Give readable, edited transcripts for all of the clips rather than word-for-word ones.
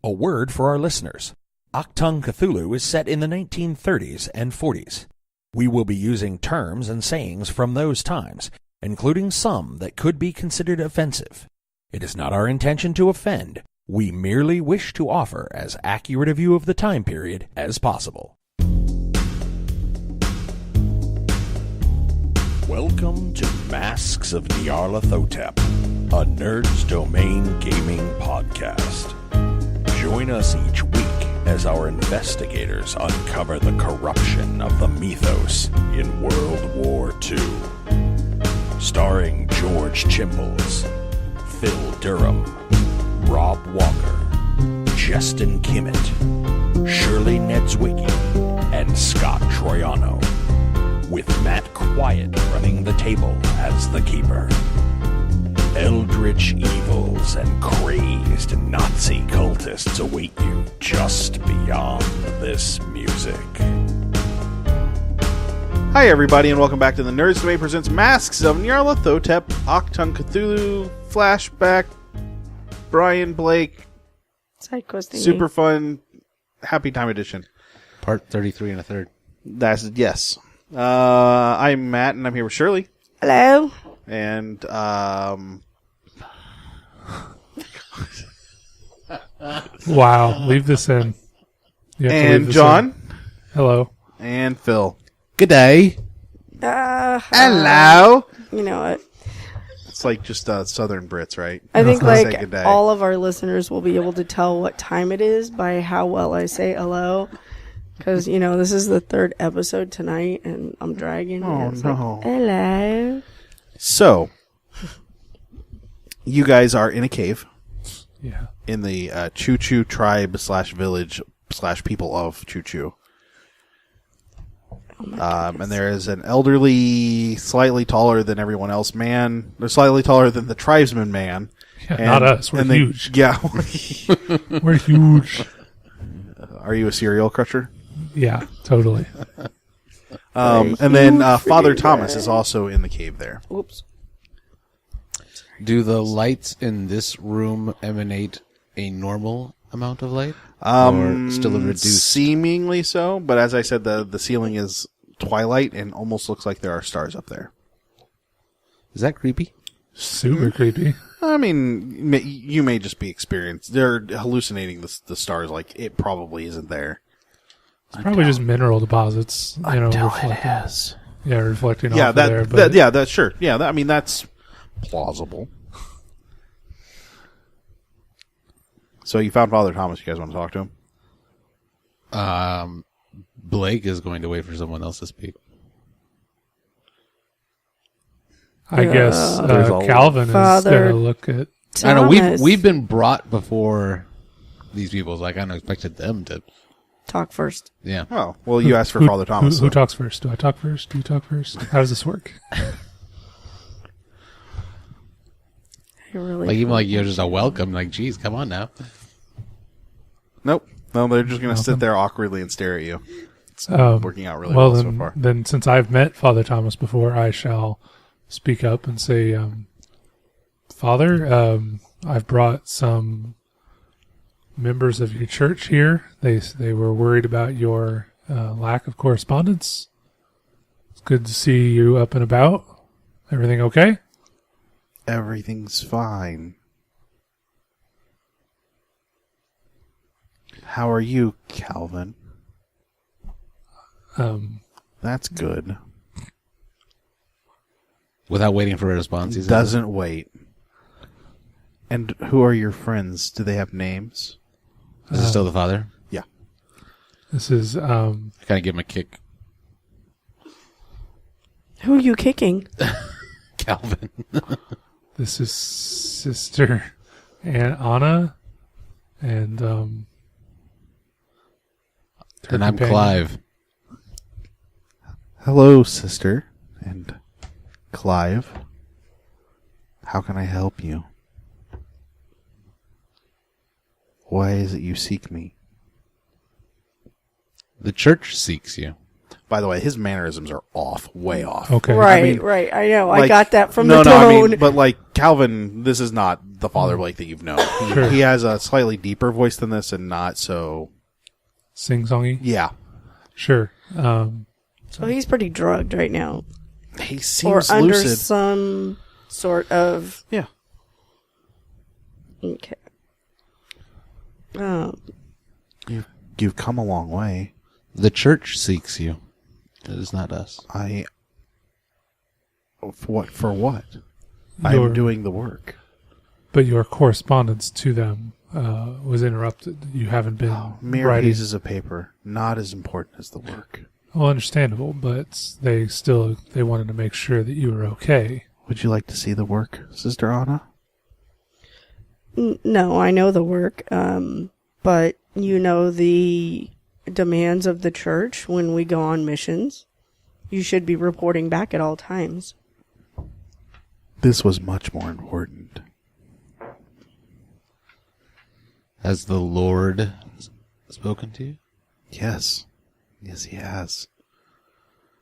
A word for our listeners. Achtung Cthulhu is set in the 1930s and 40s. We will be using terms and sayings from those times, including some that could be considered offensive. It is not our intention to offend. We merely wish to offer as accurate a view of the time period as possible. Welcome to Masks of Nyarlathotep, a Nerd's Domain gaming podcast. Join us each week as our investigators uncover the corruption of the mythos in World War II. Starring George Chimbles, Phil Durham, Rob Walker, Justin Kimmett, Shirley Niedzwiecki, and Scott Troiano, with Matt Quiett running the table as the keeper. Eldritch evils and crazed Nazi cultists await you just beyond this music. Hi everybody and welcome back to the Nerds Domain presents Masks of Nyarlathotep, Achtung Cthulhu, Flashback, Brian Blake, Side questing. super fun, happy time edition. Part 33 and a third. Yes. I'm Matt and I'm here with Shirley. Hello. And, Wow, leave this in. You have to leave and this John. in. Hello. And Phil. Good day. Hello. You know what? It's like just Southern Brits, right? I think Say like good day. all of our listeners will be able to tell what time it is by how well I say hello. Because, you know, this is the third episode tonight and I'm dragging. Oh, it's no. Like, hello. So, you guys are in a cave. Yeah. In the Choo Choo tribe / village / people of Choo Choo. And there is an elderly, slightly taller than everyone else man. They're slightly taller than the tribesman man. Yeah, not us. We're huge. Yeah. We're huge. Are you a cereal crusher? Yeah, totally. And then Father Thomas is also in the cave there. Oops. Do the lights in this room emanate a normal amount of light? Or still a reduced? Seemingly so, but as I said, the ceiling is twilight and almost looks like there are stars up there. Is that creepy? Super creepy. I mean, you may just be experienced. They're hallucinating the stars like it probably isn't there. It's probably just mineral deposits, you know, reflecting. Yeah, reflecting off of there. But that's sure. Yeah, I mean, that's plausible. So you found Father Thomas. You guys want to talk to him? Blake is going to wait for someone else to speak. I guess Calvin is Father going to look at... I know Thomas. we've been brought before these people. So I kind of expected them to. Talk first. Yeah. Oh, well, you asked for Father Thomas. Who talks first? Do I talk first? Do you talk first? How does this work? Really Like even like you're just a welcome. Like, geez, come on now. Nope. No, they're just going to sit there awkwardly and stare at you. It's working out really well so far. Then since I've met Father Thomas before, I shall speak up and say, Father, I've brought some members of your church here. They were worried about your lack of correspondence. It's good to see you up and about. Everything okay? Everything's fine. How are you, Calvin? That's good. Without waiting for a response, he says, Doesn't wait. And who are your friends? Do they have names? Is it still the father? Yeah. This is Kind of give him a kick. Who are you kicking? Calvin. this is Sister Anna, and And her I'm companion. Clive. Hello, sister. And Clive. How can I help you? Why is it you seek me? The church seeks you. By the way, his mannerisms are off, way off. Okay. Right, mean, right. I know. I Like, got that from no, the no, tone. I mean, but like Calvin, this is not the Father Blake that you've known. Sure. He has a slightly deeper voice than this, and not so. Sing-songy? Yeah, Sure. So he's pretty drugged right now. he Or seems under lucid. some sort of... Yeah, Okay. you've come a long way. The church seeks you. It is not us. For what? I am doing the work. But your correspondence to them was interrupted. You haven't been Mere writing. pieces of paper, not as important as the work. Well, understandable, but they wanted to make sure that you were okay. Would you like to see the work, Sister Anna? No, I know the work, but you know the demands of the church when we go on missions. You should be reporting back at all times. This was much more important. Has the Lord spoken to you? Yes. Yes, he has.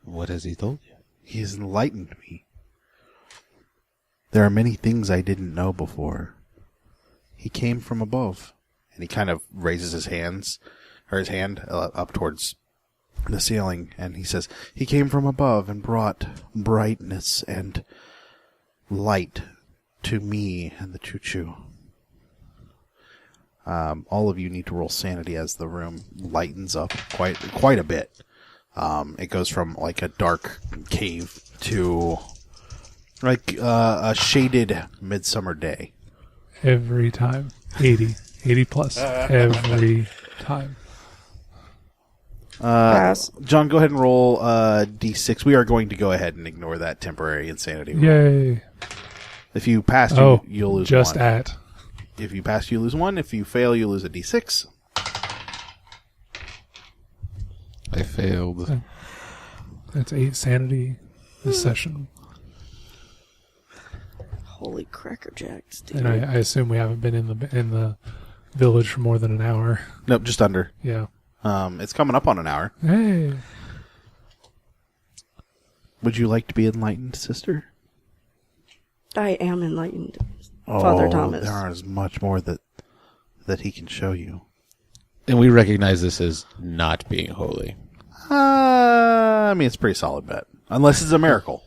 What has he told you? He has enlightened me. There are many things I didn't know before. He came from above. And he kind of raises his hand up towards the ceiling, and he says, he came from above and brought brightness and light to me and the choo-choo. All of you need to roll sanity as the room lightens up quite a bit. It goes from like a dark cave to like a shaded midsummer day. Every time. 80 plus. Every time. Pass. John, go ahead and roll D6. We are going to go ahead and ignore that temporary insanity roll. Yay. If you pass, you'll lose just one. at. If you pass, you lose one. If you fail, you lose a D6. I failed. That's 8 sanity this session. Holy cracker jacks, dude. And I assume we haven't been in the village for more than an hour. Nope, just under. Yeah. It's coming up on an hour. Hey. Would you like to be enlightened, sister? I am enlightened, Father Thomas. There is much more that he can show you. And we recognize this as not being holy. I mean, it's a pretty solid bet. Unless it's a miracle.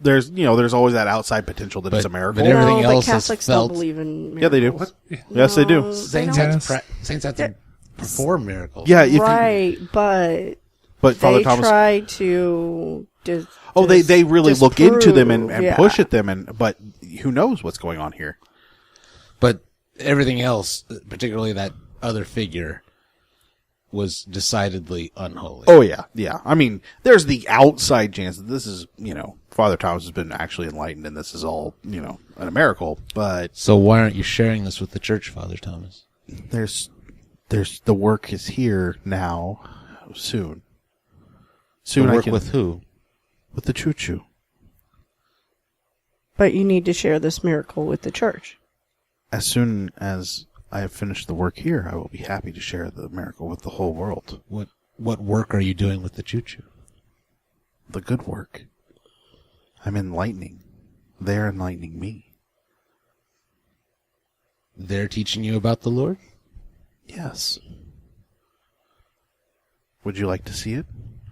There's always that outside potential that it's a miracle. but everything No, but else is Catholics felt- don't believe in Yeah, they do. miracles. Yes, they do. No, Saints they have don't. to, saints have to perform miracles. Yeah, if you, Right, but Father they Thomas. try to. They really look into them and disprove, push at them, but who knows what's going on here? But everything else, particularly that other figure, was decidedly unholy. Oh yeah. I mean, there's the outside chance that this is, Father Thomas has been actually enlightened, and this is all, a miracle. But So why aren't you sharing this with the church, Father Thomas? there's the work is here now, soon. Soon To I work can with who? with the choo-choo. But you need to share this miracle with the church. As soon as I have finished the work here, I will be happy to share the miracle with the whole world. What work are you doing with the choo-choo? The good work. I'm enlightening. They're enlightening me. They're teaching you about the Lord? Yes. Would you like to see it,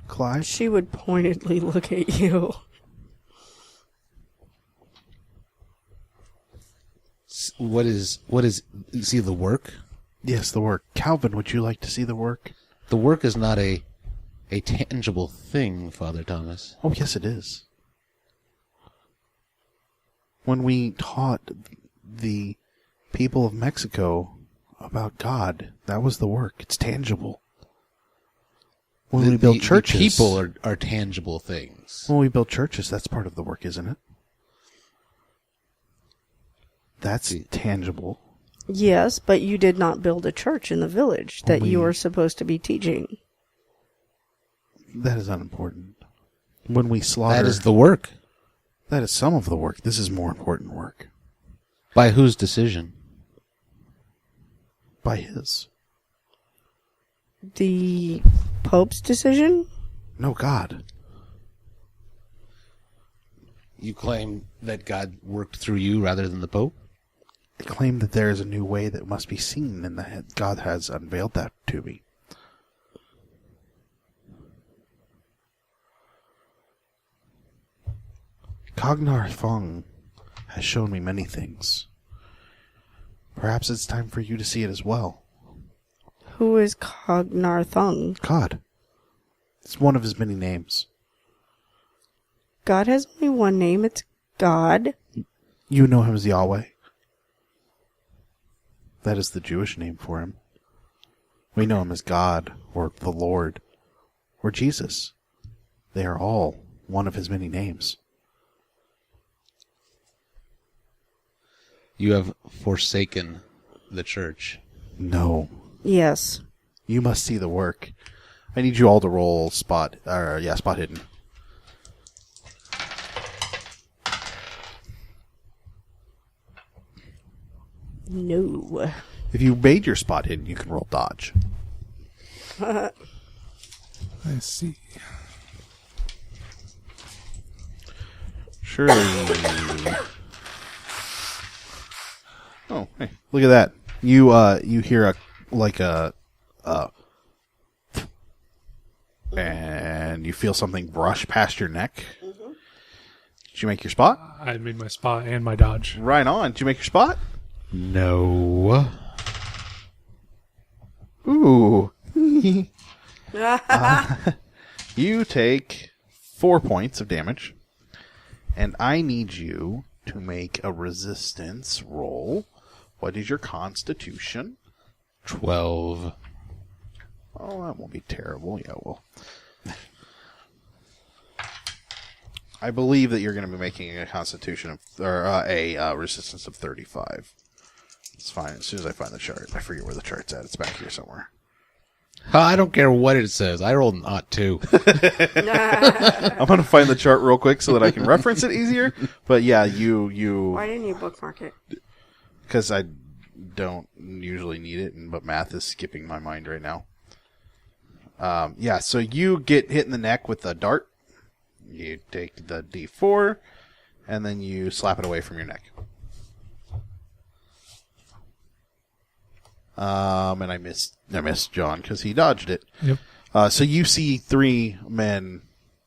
Clyde? She would pointedly look at you. What is see the work? Yes, the work. Calvin, would you like to see the work? The work is not a tangible thing, Father Thomas. Oh, yes, it is. When we taught the people of Mexico about God, that was the work. It's tangible. When we build churches, The people are tangible things. when we build churches, that's part of the work, isn't it? That's tangible. Yes, but you did not build a church in the village that you were supposed to be teaching. That is unimportant. When we slaughter, That is the work. that is some of the work. This is more important work. By whose decision? By his. The Pope's decision? No, God. You claim that God worked through you rather than the Pope? I claim that there is a new way that must be seen, and that God has unveiled that to me. Cognar Fong has shown me many things. Perhaps it's time for you to see it as well. Who is Cognar Thung? God. It's one of his many names. God has only one name. It's God. You know him as Yahweh. That is the Jewish name for him. We know him as God, or the Lord, or Jesus. They are all one of his many names. You have forsaken the church. No. Yes. You must see the work. I need you all to roll spot hidden. No. If you made your spot hidden, you can roll dodge. I see. Shirley. Oh, hey, look at that. You hear and you feel something brush past your neck. Mm-hmm. Did you make your spot? I made my spot and my dodge. Right on. Did you make your spot? No. Ooh. You take 4 points of damage, and I need you to make a resistance roll. What is your constitution? 12. Oh, that won't be terrible. Yeah, well. I believe that you're going to be making a constitution of, or a resistance of 35. It's fine. As soon as I find the chart, I forget where the chart's at. It's back here somewhere. I don't care what it says. I rolled an odd 2. I'm going to find the chart real quick so that I can reference it easier. But yeah, you. Why didn't you bookmark it? Because I don't usually need it, but math is skipping my mind right now. Yeah, so you get hit in the neck with a dart. You take the D4, and then you slap it away from your neck. And I missed John because he dodged it. Yep. So you see 3 men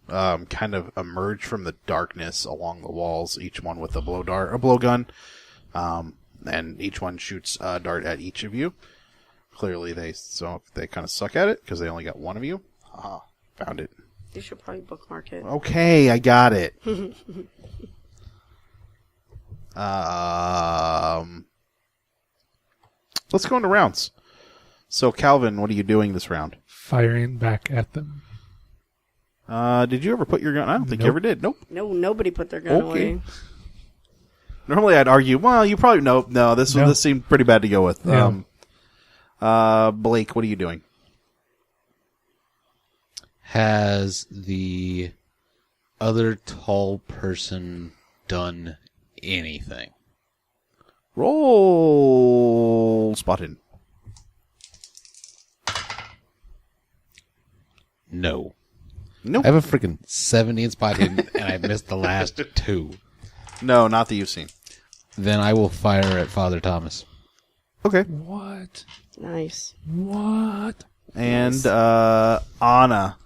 kind of emerge from the darkness along the walls, each one with a blowgun, and each one shoots a dart at each of you. Clearly, they kind of suck at it because they only got one of you. Aha, found it. You should probably bookmark it. Okay, I got it. Let's go into rounds. So, Calvin, what are you doing this round? Firing back at them. Did you ever put your gun? I don't think you Nope. ever did. Nope. No, nobody put their gun Okay. away. Normally, I'd argue, well, you probably no. This seemed pretty bad to go with. Yeah. Blake, what are you doing? Has the other tall person done anything? Roll spotted. No. Nope. I have a freaking 70 in spot hidden, and I missed the last 2. No, not that you've seen. Then I will fire at Father Thomas. Okay. What? Nice. What? And Anna,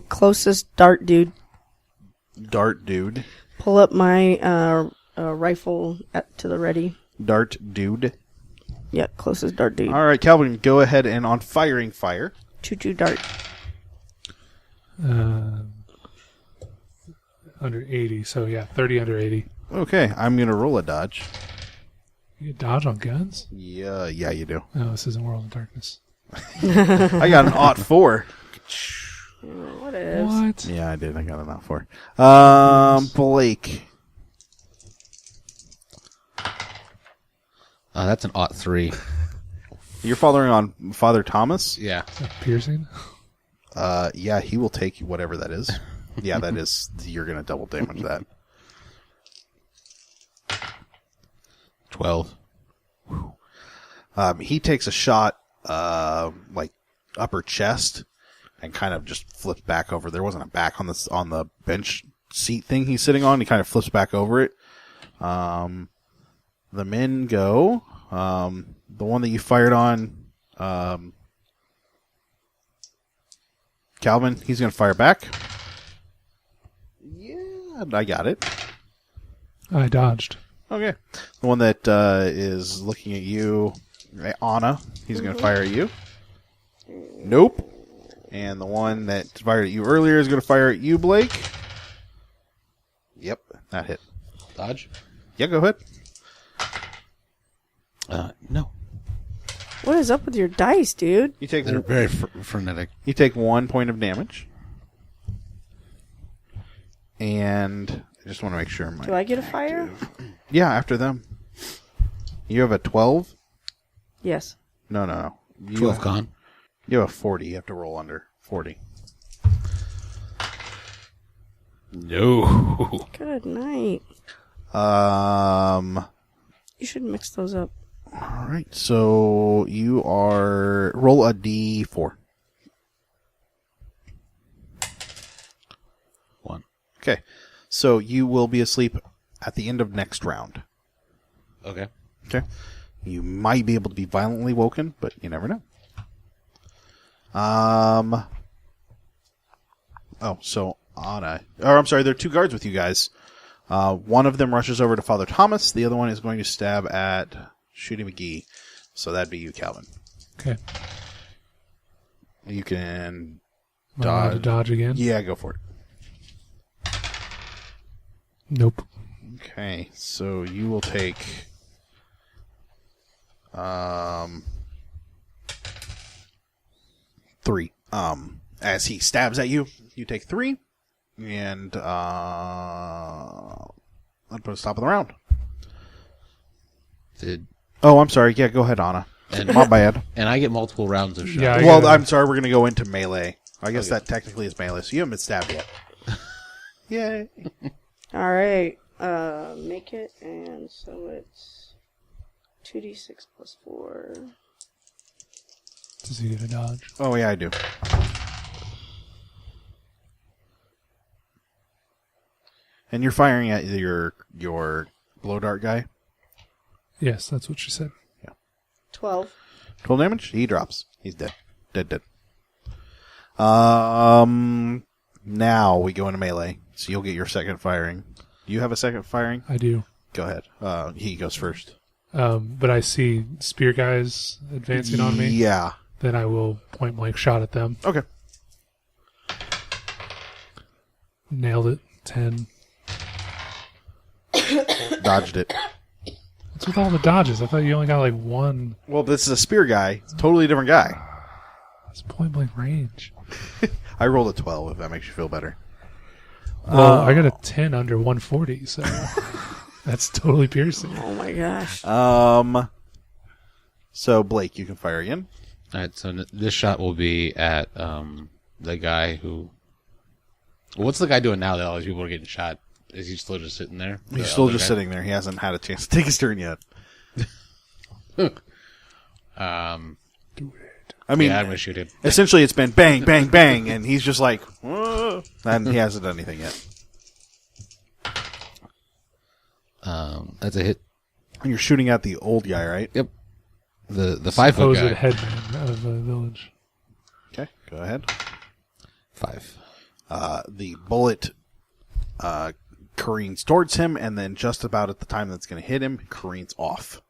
Closest dart dude. Dart Dude. Pull up my rifle to the ready. Dart Dude. Yep, closest dart dude. All right, Calvin, go ahead and on firing fire. Choo-choo dart. Under 80, so yeah, 30 under 80. Okay, I'm going to roll a dodge. You get dodge on guns? Yeah, you do. No, this isn't World of Darkness. I got an aught 4. What is? What? Yeah, I did. I got an aught 4. Blake. That's an aught 3. You're following on Father Thomas? Yeah. Is that piercing? Yeah, he will take whatever that is. Yeah, that is. You're going to double damage that. 12. He takes a shot, like upper chest, and kind of just flips back over. There wasn't a back on the bench seat thing he's sitting on. He kind of flips back over it. The men go. The one that you fired on, Calvin, he's going to fire back. Yeah, I got it. I dodged. Okay. The one that is looking at you, Anna, he's going to fire at you. Nope. And the one that fired at you earlier is going to fire at you, Blake. Yep, that hit. Dodge? Yeah, go ahead. No. What is up with your dice, dude? You take They're very frenetic. You take 1 point of damage. And I just want to make sure. Do I get a fire? Yeah, after them. You have a 12? Yes. No. 12 gone. You have a 40. You have to roll under 40. No. Good night. You should mix those up. All right. So you are roll a d4. 1. Okay. So you will be asleep at the end of next round. Okay. Okay. You might be able to be violently woken, but you never know. So Anna, or I'm sorry, there are 2 guards with you guys. One of them rushes over to Father Thomas. The other one is going to stab at Shooty McGee. So that'd be you, Calvin. Okay. You can Am I allowed to dodge again? Yeah, go for it. Nope. Okay, so you will take 3. As he stabs at you, you take 3, and I'll put a stop of the round. Oh, I'm sorry. Yeah, go ahead, Anna. My bad. And I get multiple rounds of shot. Yeah, Well, I'm sorry. We're going to go into melee. I guess that technically is melee, so you haven't been stabbed yet. Yay. All right. Make it, and so it's 2d6 plus 4. Does he get a dodge? Oh, yeah, I do. And you're firing at your blow dart guy? Yes, that's what she said. 12. 12 damage? He drops. He's dead. Dead. Now we go into melee. So you'll get your second firing. Do you have a second firing? I do. Go ahead. He goes first. But I see spear guys advancing on me. Yeah. Then I will point blank shot at them. Okay. Nailed it. 10. Dodged it. What's with all the dodges? I thought you only got like 1. Well, this is a spear guy. It's a totally different guy. It's point blank range. I rolled a 12, if that makes you feel better. Well, I got a 10 under 140, so that's totally piercing. Oh my gosh. So, Blake, you can fire again. All right, so this shot will be at the guy who... What's the guy doing now that all these people are getting shot? Is he still just sitting there? He's still just sitting there. He hasn't had a chance to take his turn yet. I mean, yeah, I'm going to shoot him. essentially it's been bang, bang, bang, and he's just like, whoa, and he hasn't done anything yet. That's a hit. And you're shooting at the old guy, right? Yep. The 5-foot Supposed guy. headman of the village. Okay, go ahead. 5. The bullet careens towards him, and then just about at the time that's going to hit him, careens off.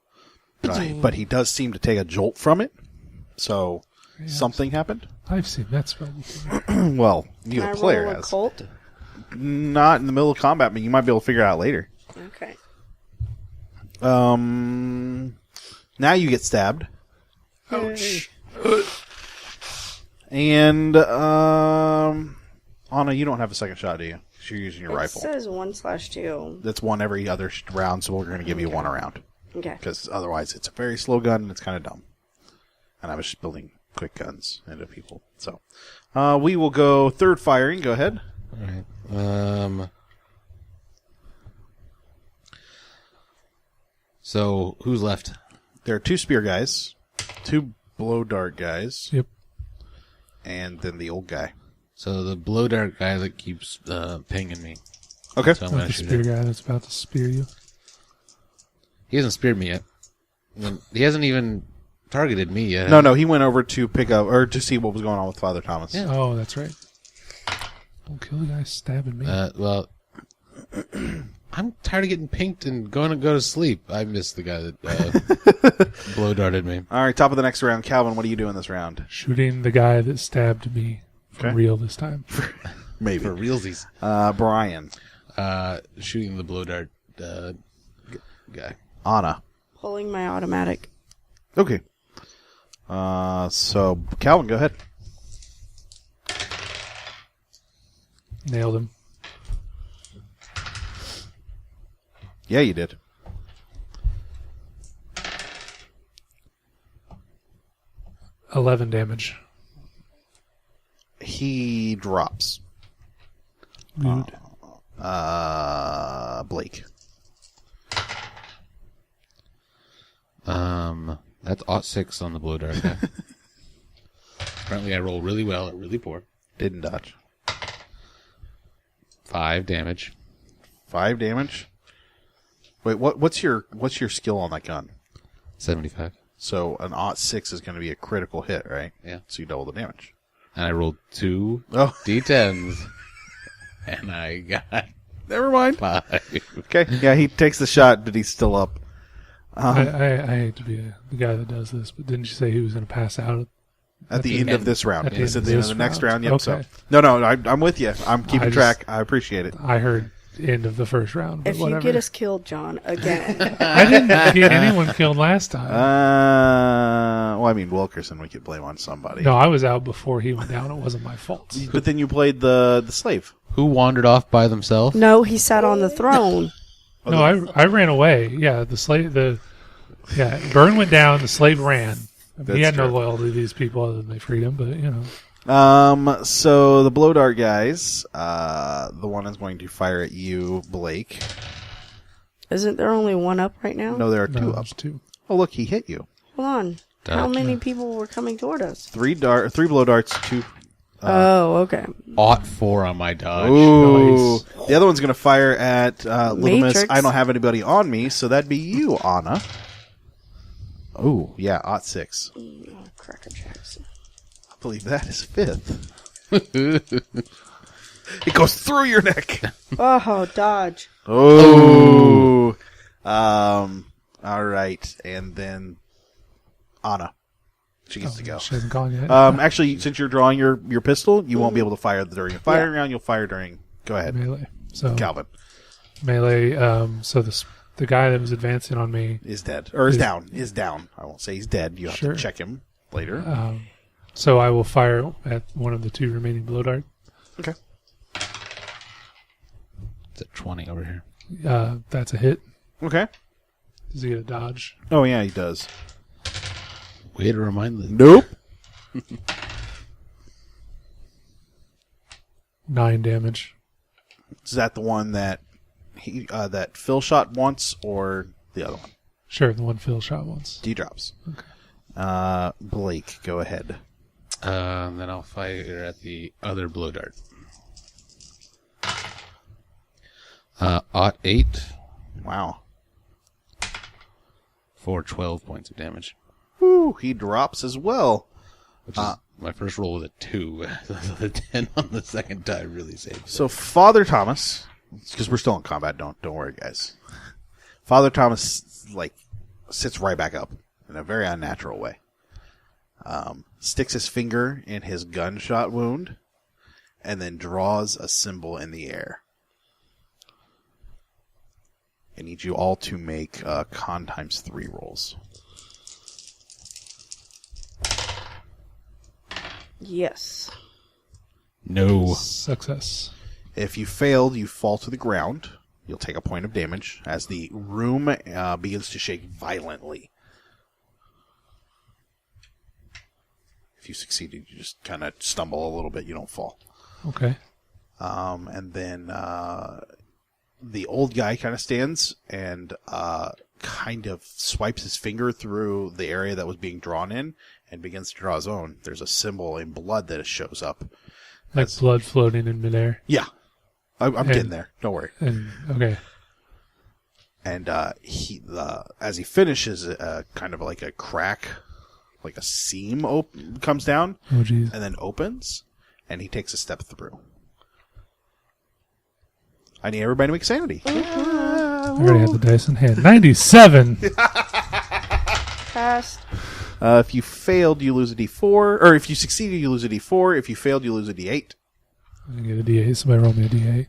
But he does seem to take a jolt from it, so something happened. I've seen that spell before. Well, you, Can the I player, roll a has. cult? Not in the middle of combat, but you might be able to figure it out later. Okay. Now you get stabbed. Ouch. And, Anna, you don't have a second shot, do you? 'Cause you're using your It rifle. says 1/2. That's one every other round, so we're going to give you one a round. Okay. Because otherwise it's a very slow gun and it's kind of dumb. And I was just building quick guns into people. So, we will go third firing. Go ahead. All right. So, who's left? There are 2 spear guys, 2 blow dart guys. Yep. and then the old guy. So the blow dart guy that keeps pinging me. Okay. So I'm Not going the to shoot spear him. guy that's about to spear you. He hasn't speared me yet. He hasn't even targeted me yet. No, he went over to pick up or to see what was going on with Father Thomas. Yeah. Oh, that's right. Don't kill the guy stabbing me. Well, I'm tired of getting pinked and going to go to sleep. I missed the guy that blow darted me. All right, top of the next round. Calvin, what are you doing this round? Shooting the guy that stabbed me for Okay. real this time. Maybe. For realsies. Brian. Shooting the blow dart guy. Anna. Pulling my automatic. Okay. So, Calvin, go ahead. Nailed him. Yeah, you did. $11 damage. He drops. Mood. Blake. That's +6 on the blow dart guy. Apparently I roll really well or really poor. Didn't dodge. 5 damage. 5 damage. Wait, what's your skill on that gun? 75. So an +6 is going to be a critical hit, right? Yeah. So you double the damage. And I rolled 2 Oh, D10s. And I got never mind. 5. Okay. Yeah, he takes the shot, but he's still up. I hate to be the guy that does this, but didn't you say he was going to pass out? At the end of this round. At the Yes, end at of the end of this the next round. round. Yep. Okay. So no, I'm with you. I'm keeping I just- track. I appreciate it. I heard end of the first round, but If whatever. you get us killed, John, again. I didn't get anyone killed last time. Well, I mean, Wilkerson, we could blame on somebody. No, I was out before he went down. It wasn't my fault. But then you played the slave. Who wandered off by themselves? No, he sat on the throne. No, I ran away. Yeah, Byrne went down. The slave ran. I mean, he That's had no true. loyalty to these people other than they freed him. But you know, So the blow dart guys, the one is going to fire at you, Blake. Isn't there only one up right now? No, there are no, two up. there's two. Oh, look, he hit you. Hold on. How many people were coming toward us? 3 blow darts, 2. Oh, okay. 4 on my dodge. Ooh. Nice. The other one's going to fire at Little Miss. Matrix. I don't have anybody on me, so that'd be you, Anna. Oh, yeah, +6. Oh, Cracker Jacks. I believe that is 5th. It goes through your neck. Oh, dodge. Oh. All right, and then Anna. She gets to go. She hasn't gone yet. Actually, since you're drawing your pistol, you won't be able to fire during the firing round. You'll fire during. Go ahead, Melee. So Calvin melee. So the guy that was advancing on me. is dead or is down. Is down. I won't say he's dead. You have Sure. to check him later. So I will fire at one of the 2 remaining blow dart. Okay. It's at 20 over here. That's a hit. Okay. Does he get a dodge? Oh yeah, he does. Way to remind the... Nope. 9 damage. Is that the one that that Phil shot once, or the other one? Sure, the one Phil shot once. D drops. Okay. Blake, go ahead. Then I'll fire at the other blow dart. 8 Wow. for 12 points of damage. Woo, he drops as well. Which is, my first roll was a 2. The 10 on the second die really saved. So Father Thomas, because we're still in combat. Don't worry, guys. Father Thomas sits right back up in a very unnatural way. Sticks his finger in his gunshot wound, and then draws a symbol in the air. I need you all to make con times 3 rolls. Yes. No. Success. If you failed, you fall to the ground. You'll take a point of damage as the room begins to shake violently. If you succeeded, you just kind of stumble a little bit. You don't fall. Okay. And then the old guy kind of stands and kind of swipes his finger through the area that was being drawn in and begins to draw his own. There's a symbol in blood that shows up. Like blood floating in midair. Yeah. I'm getting there. Don't worry. And okay. And as he finishes, kind of like a crack, like a seam comes down. Oh, jeez. And then opens, and he takes a step through. I need everybody to make sanity. I already had the dice in hand. 97! Passed. If you failed, you lose a d4. Or if you succeeded, you lose a d4. If you failed, you lose a d8. I get a D8. Somebody roll me a D8.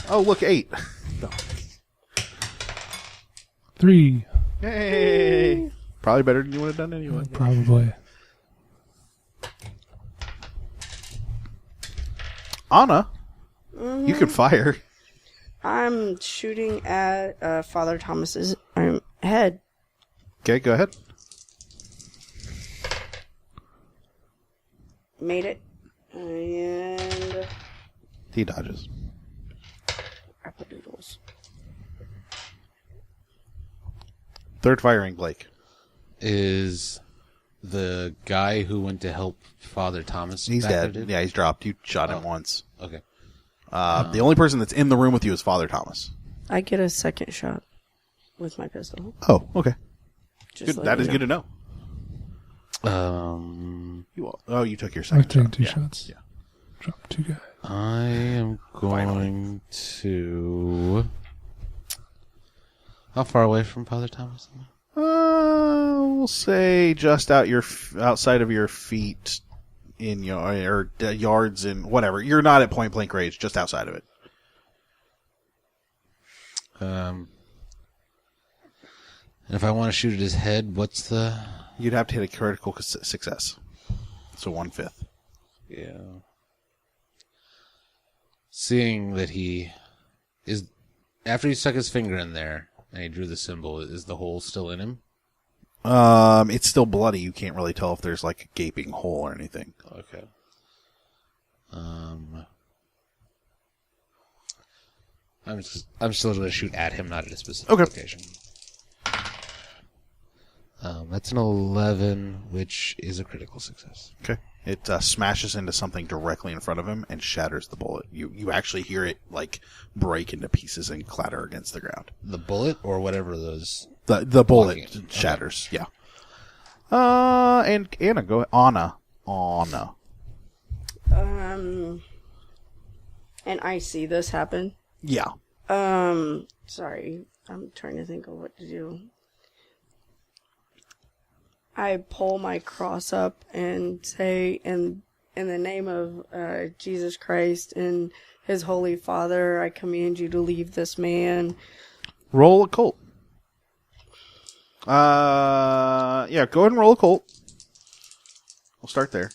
Oh, look, 8. No. 3. Yay! Probably better than you would have done anyway. Probably. Anna, you can fire. I'm shooting at Father Thomas's head. Okay, go ahead. Made it. And He dodges. Appadoodles. Third firing, Blake. Is the guy who went to help Father Thomas? He's back dead. there? Yeah, he's dropped. You shot him once. Okay. The only person that's in the room with you is Father Thomas. I get a second shot with my pistol. Oh, okay. Just Good. That is good to know. You took your I second took shot. 2 Yeah. shots. Yeah. Drop 2 guys. I am going to. How far away from Father Thomas? We'll say just outside of your feet in your yards and whatever. You're not at point blank range, just outside of it. And if I want to shoot at his head, what's the? You'd have to hit a critical success. So 1/5. Yeah. Seeing that he is, after he stuck his finger in there and he drew the symbol, is the hole still in him? It's still bloody. You can't really tell if there's like a gaping hole or anything. Okay. I'm still going to shoot at him, not at a specific Okay. location. That's an 11, which is a critical success. Okay. It smashes into something directly in front of him and shatters the bullet. You actually hear it like break into pieces and clatter against the ground. The bullet or whatever those. The bullet Blocking it. shatters. Yeah. And Anna, go Anna. And I see this happen. Yeah. Sorry. I'm trying to think of what to do. I pull my cross up and say, in the name of Jesus Christ and His Holy Father, I command you to leave this man. Roll a cult. Yeah, go ahead and roll a cult. We'll start there.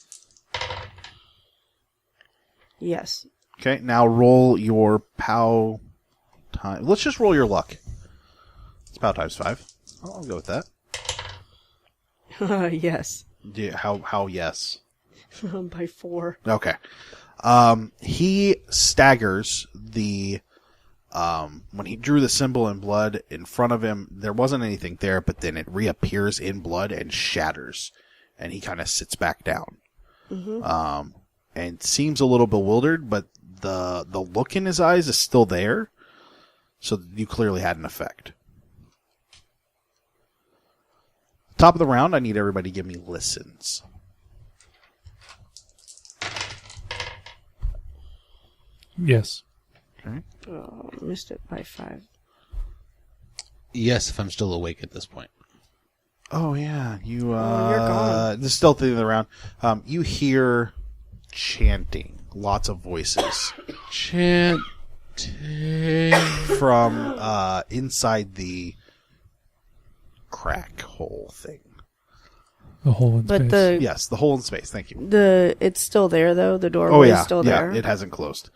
Yes. Okay, now roll your POW time. Let's just roll your luck. It's POW times 5. I'll go with that. Yes. Yeah, how yes? By 4. Okay. He staggers when he drew the symbol in blood in front of him, there wasn't anything there, but then it reappears in blood and shatters. And he kind of sits back down. Mm-hmm. And seems a little bewildered, but the look in his eyes is still there. So you clearly had an effect. Top of the round, I need everybody to give me listens. Yes. Okay. Oh, missed it by 5. Yes, if I'm still awake at this point. Oh, yeah. you're gone. This is still through the round. You hear chanting. Lots of voices. Chanting. From inside the crack hole thing. The hole in But space. Yes, the hole in space. Thank you. it's still there though. The Oh, doorway yeah. is still there. Yeah, it hasn't closed.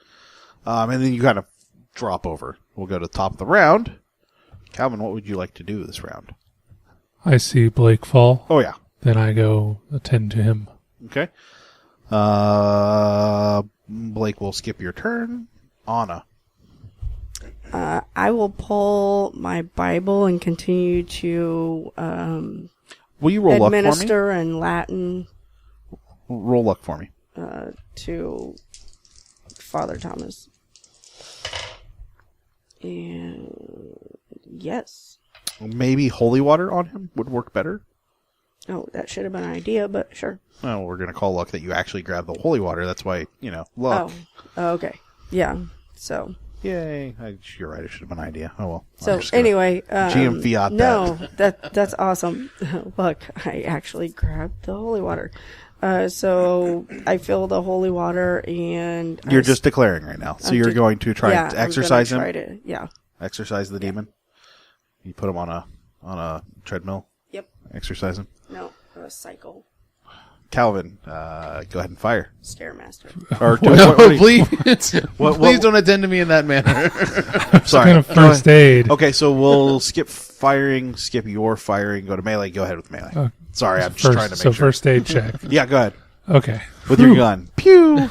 And then you kind of drop over. We'll go to the top of the round. Calvin, what would you like to do this round? I see Blake fall. Oh, yeah. Then I go attend to him. Okay. Blake will skip your turn. Anna. I will pull my Bible and continue to Will you roll luck for me? administer in Latin Roll luck for me. to Father Thomas. And yes. Maybe holy water on him would work better. Oh, that should have been an idea, but sure. Well, we're going to call luck that you actually grab the holy water. That's why, luck. Oh, okay. Yeah. So. Yay. You're right. It should have been an idea. Oh, well. So anyway, GM Fiat no, that's awesome. Look, I actually grabbed the holy water. So I fill the holy water and you're just declaring right now. So you're going to try to exercise him? Yeah. Exercise the demon? You put him on a treadmill? Yep. Exercise him? No, a cycle. Calvin, go ahead and fire. Stairmaster. Or please don't attend to me in that manner. Sorry. Kind of first aid. Okay, so we'll skip firing, skip your firing, go to melee. Go ahead with melee. Sorry, I'm just trying to make sure. So first aid check. Yeah, go ahead. Okay. With your gun. Pew!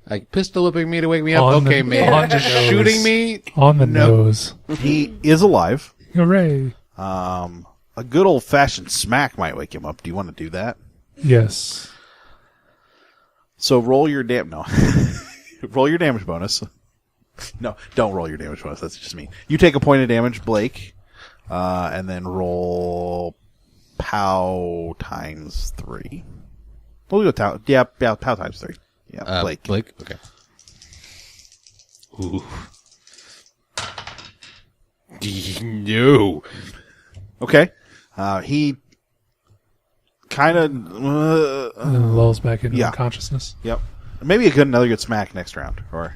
Like pistol whipping me to wake me up. On Okay, the man. nose. Shooting me. On the nose. He is alive. Hooray. A good old-fashioned smack might wake him up. Do you want to do that? Yes. So roll your no. Roll your damage bonus. No, don't roll your damage bonus. That's just me. You take a point of damage, Blake, and then roll POW times 3. We'll go POW times 3. Yeah, Blake. Blake? Okay. Ooh. No. Okay. He kind of And then lulls back into unconsciousness. Yep. Maybe another good smack next round, or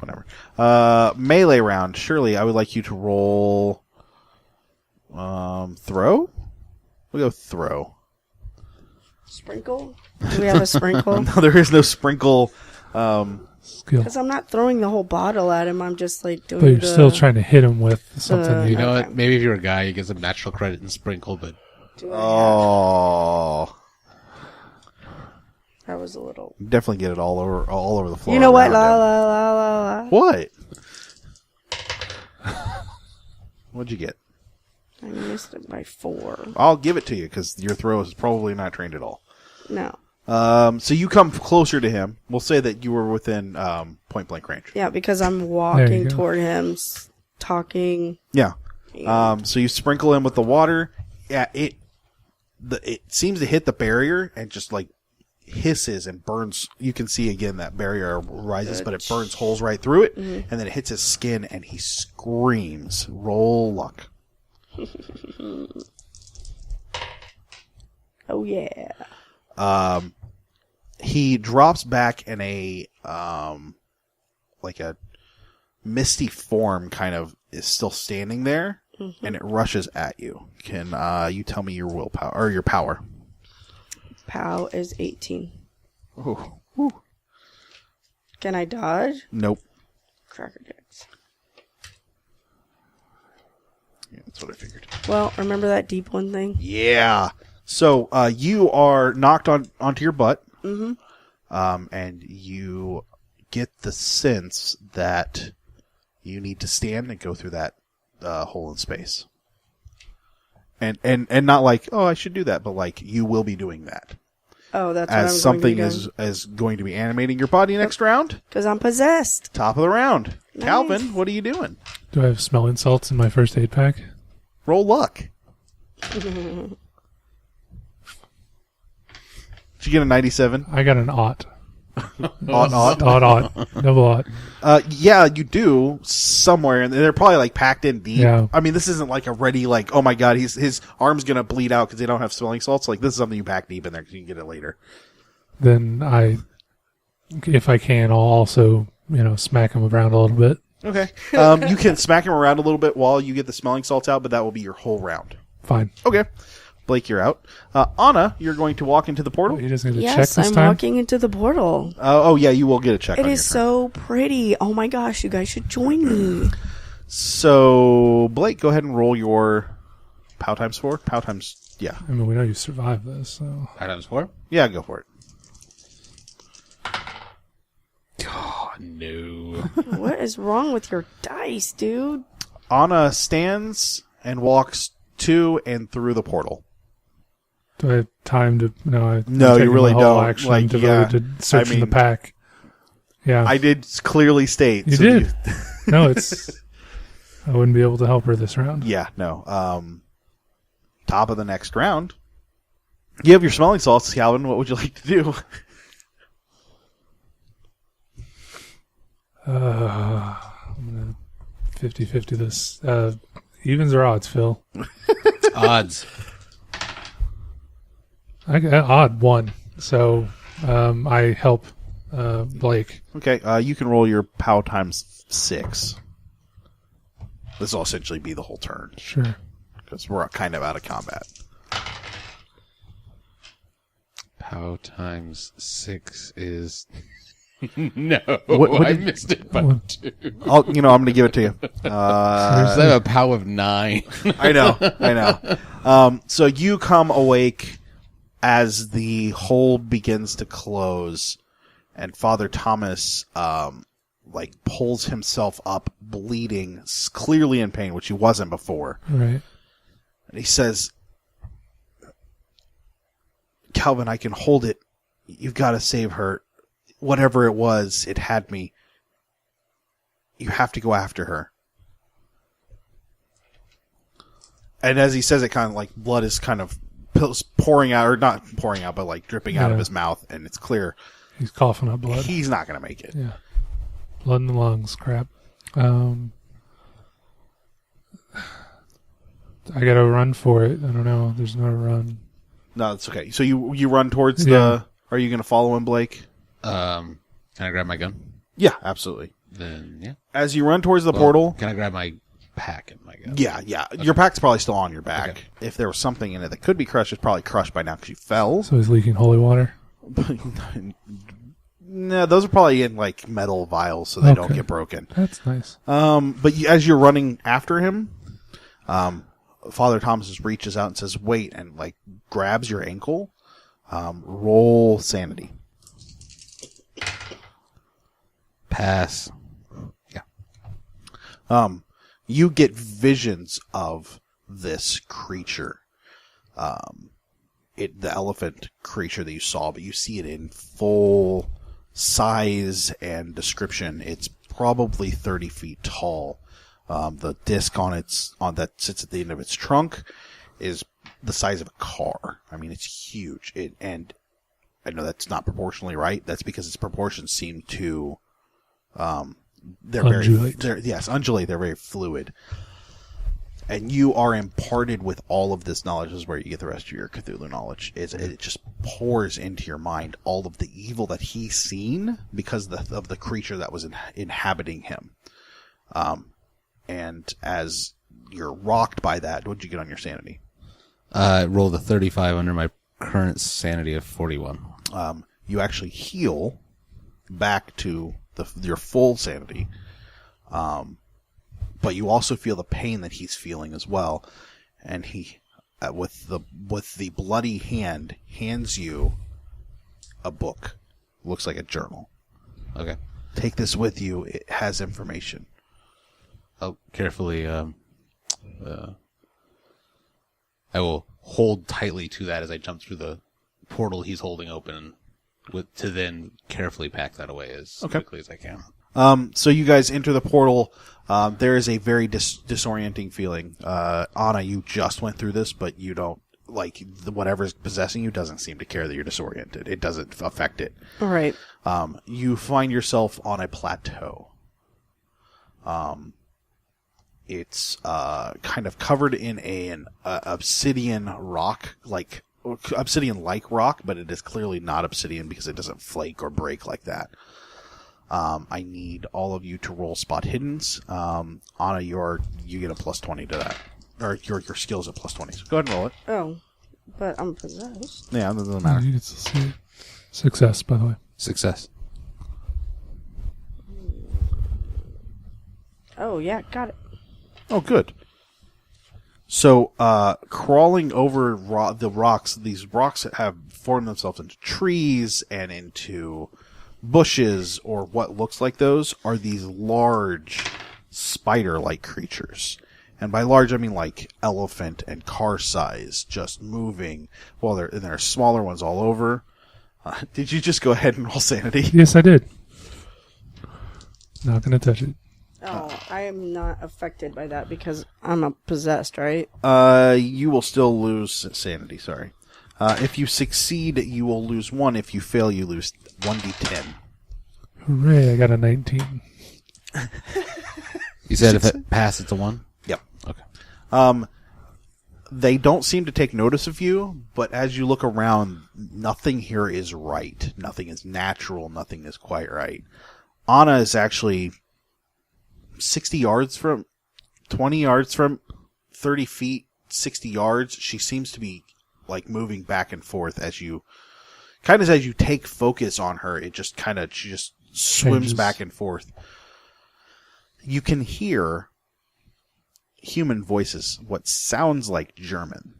whatever. Melee round. Shirley, I would like you to roll. Throw. We'll go throw. Sprinkle? Do we have a sprinkle? No, there is no sprinkle. Skill. Because I'm not throwing the whole bottle at him. I'm just like doing. But you're still trying to hit him with something. You know what? Maybe if you're a guy, you get some natural credit and sprinkle, but. Oh. That was a little. Definitely get it all over the floor. You know what? La la la la la. What? What'd you get? I missed it by 4. I'll give it to you because your throw is probably not trained at all. No. So you come closer to him. We'll say that you were within point blank range. Yeah, because I'm walking toward him, talking. Yeah. So you sprinkle him with the water. Yeah. It seems to hit the barrier and just like hisses and burns. You can see again that barrier rises, but it burns holes right through it, and then it hits his skin and he screams. Roll luck. Oh yeah. He drops back in a like a misty form kind of is still standing there, and it rushes at you. Can you tell me your willpower or your power? POW is 18. Oh. Can I dodge? Nope. Cracker jacks. Yeah, that's what I figured. Well, remember that deep one thing? Yeah. So you are knocked onto your butt, and you get the sense that you need to stand and go through that hole in space. And not like, oh, I should do that, but like you will be doing that. Oh, that's as what I'm something going to be doing. is going to be animating your body next round. Because I'm possessed. Top of the round. Nice. Calvin, what are you doing? Do I have smelling salts in my first aid pack? Roll luck. Did you get a 97? I got an aught. Aught. Double aught. Yeah, you do somewhere, and they're probably like packed in deep. Yeah. I mean, this isn't like a ready, like, oh my god, his arm's gonna bleed out because they don't have smelling salts. Like, this is something you pack deep in there because you can get it later. Then if I can, I'll also, smack him around a little bit. Okay. You can smack him around a little bit while you get the smelling salts out, but that will be your whole round. Fine. Okay. Blake, you're out. Anna, you're going to walk into the portal. You just need to check Yes, this I'm time? walking into the portal. Oh, yeah, you will get a check It on is your turn. so pretty. Oh my gosh, you guys should join me. So, Blake, go ahead and roll your POW times 4. POW times, yeah. I mean, we know you survived this, so... Times 4? Yeah, go for it. No. What is wrong with your dice, dude? Anna stands and walks to and through the portal. Do I have time to? No, I'm No, you taking really my whole don't. Action Like, devoted yeah, to searching the pack. Yeah, I did clearly state. You so did. No, it's. I wouldn't be able to help her this round. Yeah, no. Top of the next round. You have your smelling salts, Calvin. What would you like to do? I'm gonna 50-50 this. Evens or odds, Phil? Odds. I got odd 1, so I help Blake. Okay, you can roll your POW times 6. This will essentially be the whole turn, Sure. because we're kind of out of combat. POW times 6 is... No, What I did- missed it by 2. I'm going to give it to you. I have a POW of 9. I know. So you come awake as the hole begins to close, and Father Thomas, pulls himself up, bleeding, clearly in pain, which he wasn't before. Right. And he says, Calvin, I can hold it. You've got to save her. Whatever it was, it had me. You have to go after her. And as he says it, kind of like blood is kind of pouring out, or not pouring out, but like dripping out of his mouth, and it's clear He's coughing up blood. he's not going to make it. Yeah. Blood in the lungs, crap. I gotta run for it. I don't know. There's no run. No, it's okay. So you run towards Yeah. the... Are you going to follow him, Blake? Can I grab my gun? Yeah, absolutely. Then, yeah. As you run towards the portal... Can I grab my pack and my gun? Yeah. Okay. Your pack's probably still on your back. Okay. If there was something in it that could be crushed, it's probably crushed by now because you fell. So he's leaking holy water. No, those are probably in like metal vials, so they don't Okay. get broken. That's nice. But as you're running after him, Father Thomas just reaches out and says, "Wait!" and like grabs your ankle. Roll sanity. Pass. You get visions of this creature. The elephant creature that you saw, but you see it in full size and description. It's probably 30 feet tall. The disc that sits at the end of its trunk is the size of a car. I mean, it's huge. And I know that's not proportionally right. That's because its proportions seem to, Undulate. undulate. They're very fluid. And you are imparted with all of this knowledge. This is where you get the rest of your Cthulhu knowledge. It just pours into your mind all of the evil that he's seen because of the creature that was inhabiting him. And as you're rocked by that, what'd you get on your sanity? I rolled a 35 under my current sanity of 41. You actually heal back to your full sanity. But you also feel the pain that he's feeling as well. And he, with the bloody hand, hands you a book. Looks like a journal. Okay. Take this with you. It has information. I'll carefully, I will hold tightly to that as I jump through the portal he's holding open, to then carefully pack that away as quickly as I can. So you guys enter the portal. There is a very disorienting feeling. Anna, you just went through this, but you don't, whatever's possessing you doesn't seem to care that you're disoriented. It doesn't affect it. All right. You find yourself on a plateau. It's kind of covered in an obsidian rock, obsidian-like rock, but it is clearly not obsidian because it doesn't flake or break like that. I need all of you to roll spot hiddens. Anna, you get a plus 20 to that. Or your skill's at plus 20. So go ahead and roll it. Oh, but I'm possessed. Yeah, it doesn't matter. You get to see success, by the way. Success. Oh, yeah, got it. Oh, good. So, crawling over the rocks, these rocks have formed themselves into trees and into bushes or what looks like those are these large spider-like creatures. And by large, I mean like elephant and car size, just moving. Well, there are smaller ones all over. Did you just go ahead and roll sanity? Yes, I did. Not going to touch it. Oh, I am not affected by that because I'm possessed, right? You will still lose sanity, sorry. If you succeed, you will lose 1. If you fail, you lose 1d10. Hooray, I got a 19. You said if it passes, it's a 1? Yep. Okay. They don't seem to take notice of you, but as you look around, nothing here is right. Nothing is natural. Nothing is quite right. Anna is actually 60 yards from, 20 yards from, 30 feet, 60 yards. She seems to be like moving back and forth as you take focus on her. She just swims Changes. back and forth. You can hear human voices, what sounds like German.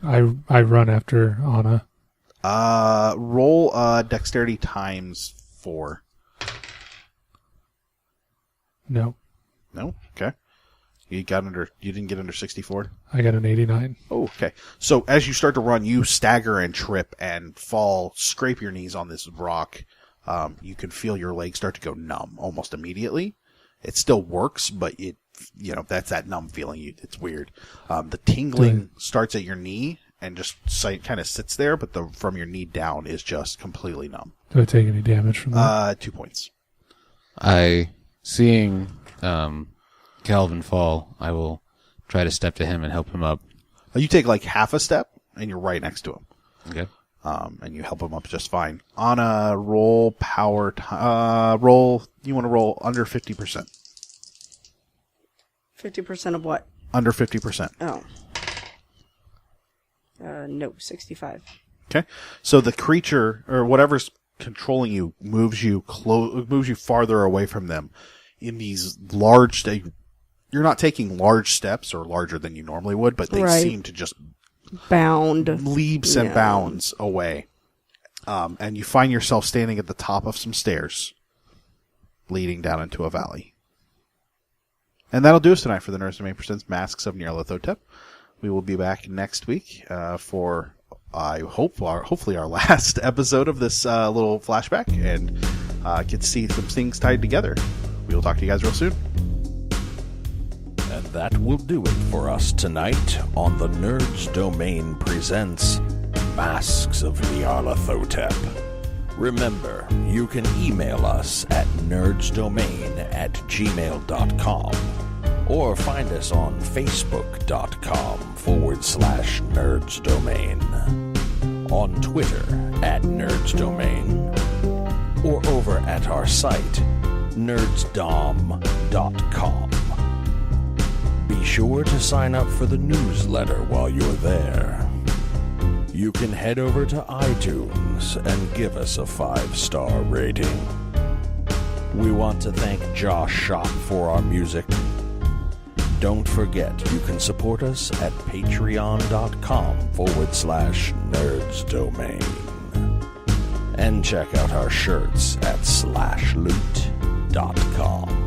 I run after Anna. Roll dexterity times 4. No, No? Okay. You didn't get under 64? I got an 89. Oh, okay. So as you start to run, you stagger and trip and fall, scrape your knees on this rock. You can feel your legs start to go numb almost immediately. It still works, but that's that numb feeling. It's weird. The tingling starts at your knee and just kind of sits there, but from your knee down is just completely numb. Do I take any damage from that? 2 points. Seeing Calvin fall, I will try to step to him and help him up. You take like half a step, and you're right next to him. Okay. And you help him up just fine. On a roll power, roll, you want to roll under 50%. 50% of what? Under 50%. Oh. No, 65. Okay. So the creature, or whatever's controlling you, moves you farther away from them in these large, you're not taking large steps or larger than you normally would, but they seem to just bound leaps and bounds away. And you find yourself standing at the top of some stairs leading down into a valley. And that'll do us tonight for the Nerds Domain Presents Masks of Nyarlathotep. We will be back next week for, I hope, hopefully our last episode of this little flashback, and get to see some things tied together. We will talk to you guys real soon. And that will do it for us tonight on the Nerds Domain Presents Masks of Nyarlathotep. Remember, you can email us at nerdsdomain@gmail.com or find us on facebook.com/nerdsdomain, on Twitter @nerdsdomain, or over at our site nerdsdom.com. Be sure to sign up for the newsletter while you're there. You can head over to iTunes and give us a 5-star rating. We want to thank Josh Schott for our music. Don't forget, you can support us at patreon.com/nerdsdomain. And check out our shirts at slashloot.com.